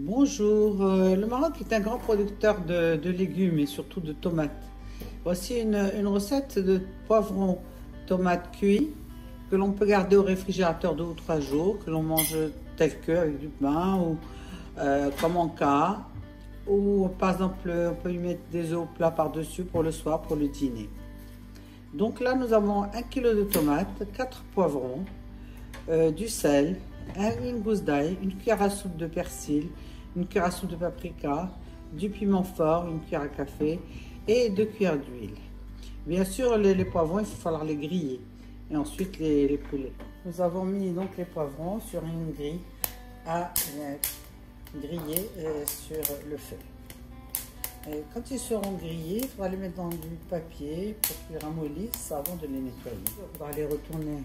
Bonjour, le Maroc est un grand producteur de légumes et surtout de tomates. Voici une recette de poivrons tomates cuits que l'on peut garder au réfrigérateur 2 ou 3 jours, que l'on mange tel que avec du pain ou comme en cas. Ou par exemple, on peut y mettre des œufs au plat par-dessus pour le soir, pour le dîner. Donc là, nous avons 1 kg de tomates, 4 poivrons, du sel, une gousse d'ail, une cuillère à soupe de persil, une cuillère à soupe de paprika, du piment fort, une cuillère à café et 2 cuillères d'huile. Bien sûr, les poivrons, il va falloir les griller et ensuite les couler. Nous avons mis donc les poivrons sur une grille à griller sur le feu. Et quand ils seront grillés, il faudra les mettre dans du papier pour qu'ils ramollissent avant de les nettoyer. Il faudra les retourner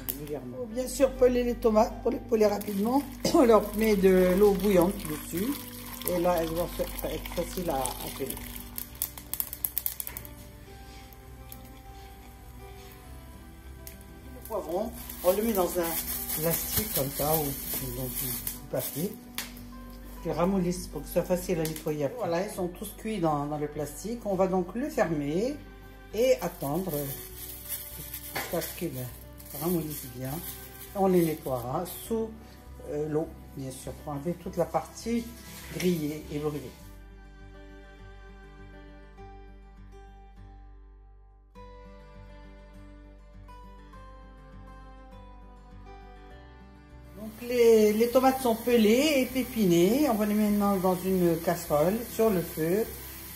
régulièrement. Pour bien sûr peler les tomates, pour les peler rapidement, on leur met de l'eau bouillante dessus et là elles vont être faciles à peler. Le poivron, on le met dans un plastique comme ça ou dans du papier. Qu'ils ramollissent pour que ce soit facile à nettoyer après. Voilà, ils sont tous cuits dans le plastique. On va donc le fermer et attendre jusqu'à ce qu'ils ramollissent bien. On les nettoiera sous l'eau, bien sûr, pour enlever toute la partie grillée et brûlée. Donc les tomates sont pelées et pépinées. On va les mettre maintenant dans une casserole sur le feu.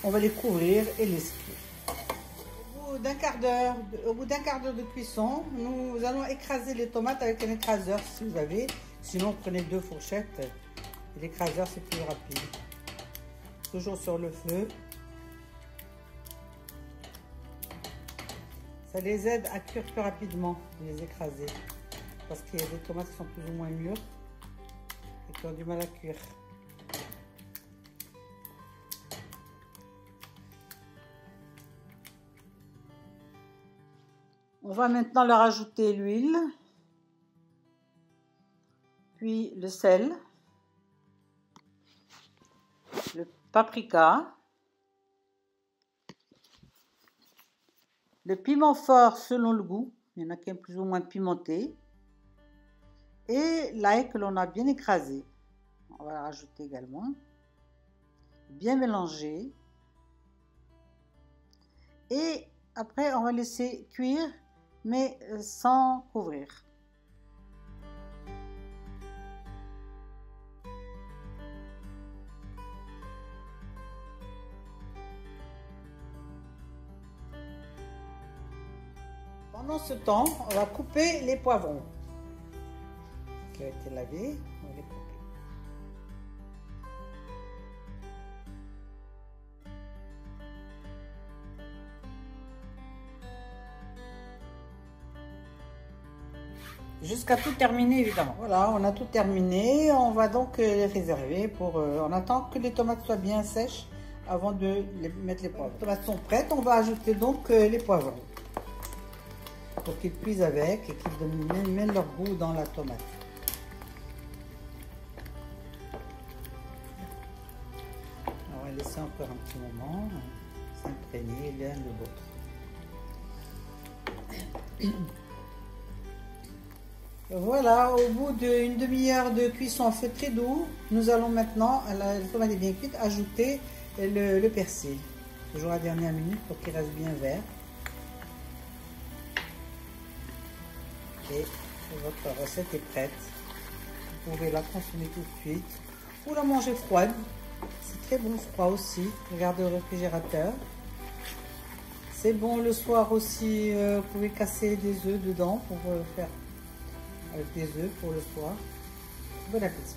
On va les couvrir et les cuire. Au bout d'un quart d'heure de cuisson, nous allons écraser les tomates avec un écraseur si vous avez. Sinon, prenez 2 fourchettes. L'écraseur, c'est plus rapide. Toujours sur le feu. Ça les aide à cuire plus rapidement, de les écraser. Parce qu'il y a des tomates qui sont plus ou moins mûres et qui ont du mal à cuire. On va maintenant leur ajouter l'huile, puis le sel, le paprika, le piment fort selon le goût, il y en a qui aiment plus ou moins pimenté, et l'ail que l'on a bien écrasé. On va la rajouter également, bien mélanger, et après on va laisser cuire mais sans couvrir. Pendant ce temps, on va couper les poivrons qui ont été lavés. On va les couper. Jusqu'à tout terminer, évidemment. Voilà, on a tout terminé. On va donc les réserver pour... on attend que les tomates soient bien sèches avant de mettre les poivrons. Les tomates sont prêtes. On va ajouter donc les poivrons pour qu'ils cuisent avec et qu'ils mènent leur goût dans la tomate. On va laisser encore un petit moment s'imprégner l'un de l'autre. Voilà, au bout d'une demi-heure de cuisson à feu très doux, nous allons maintenant, la tomate est bien cuite, ajouter le persil. Toujours à la dernière minute pour qu'il reste bien vert. Et votre recette est prête. Vous pouvez la consommer tout de suite ou la manger froide. C'est très bon froid aussi. Regardez au réfrigérateur. C'est bon le soir aussi. Vous pouvez casser des œufs dedans pour faire avec des œufs pour le soir. Bon appétit.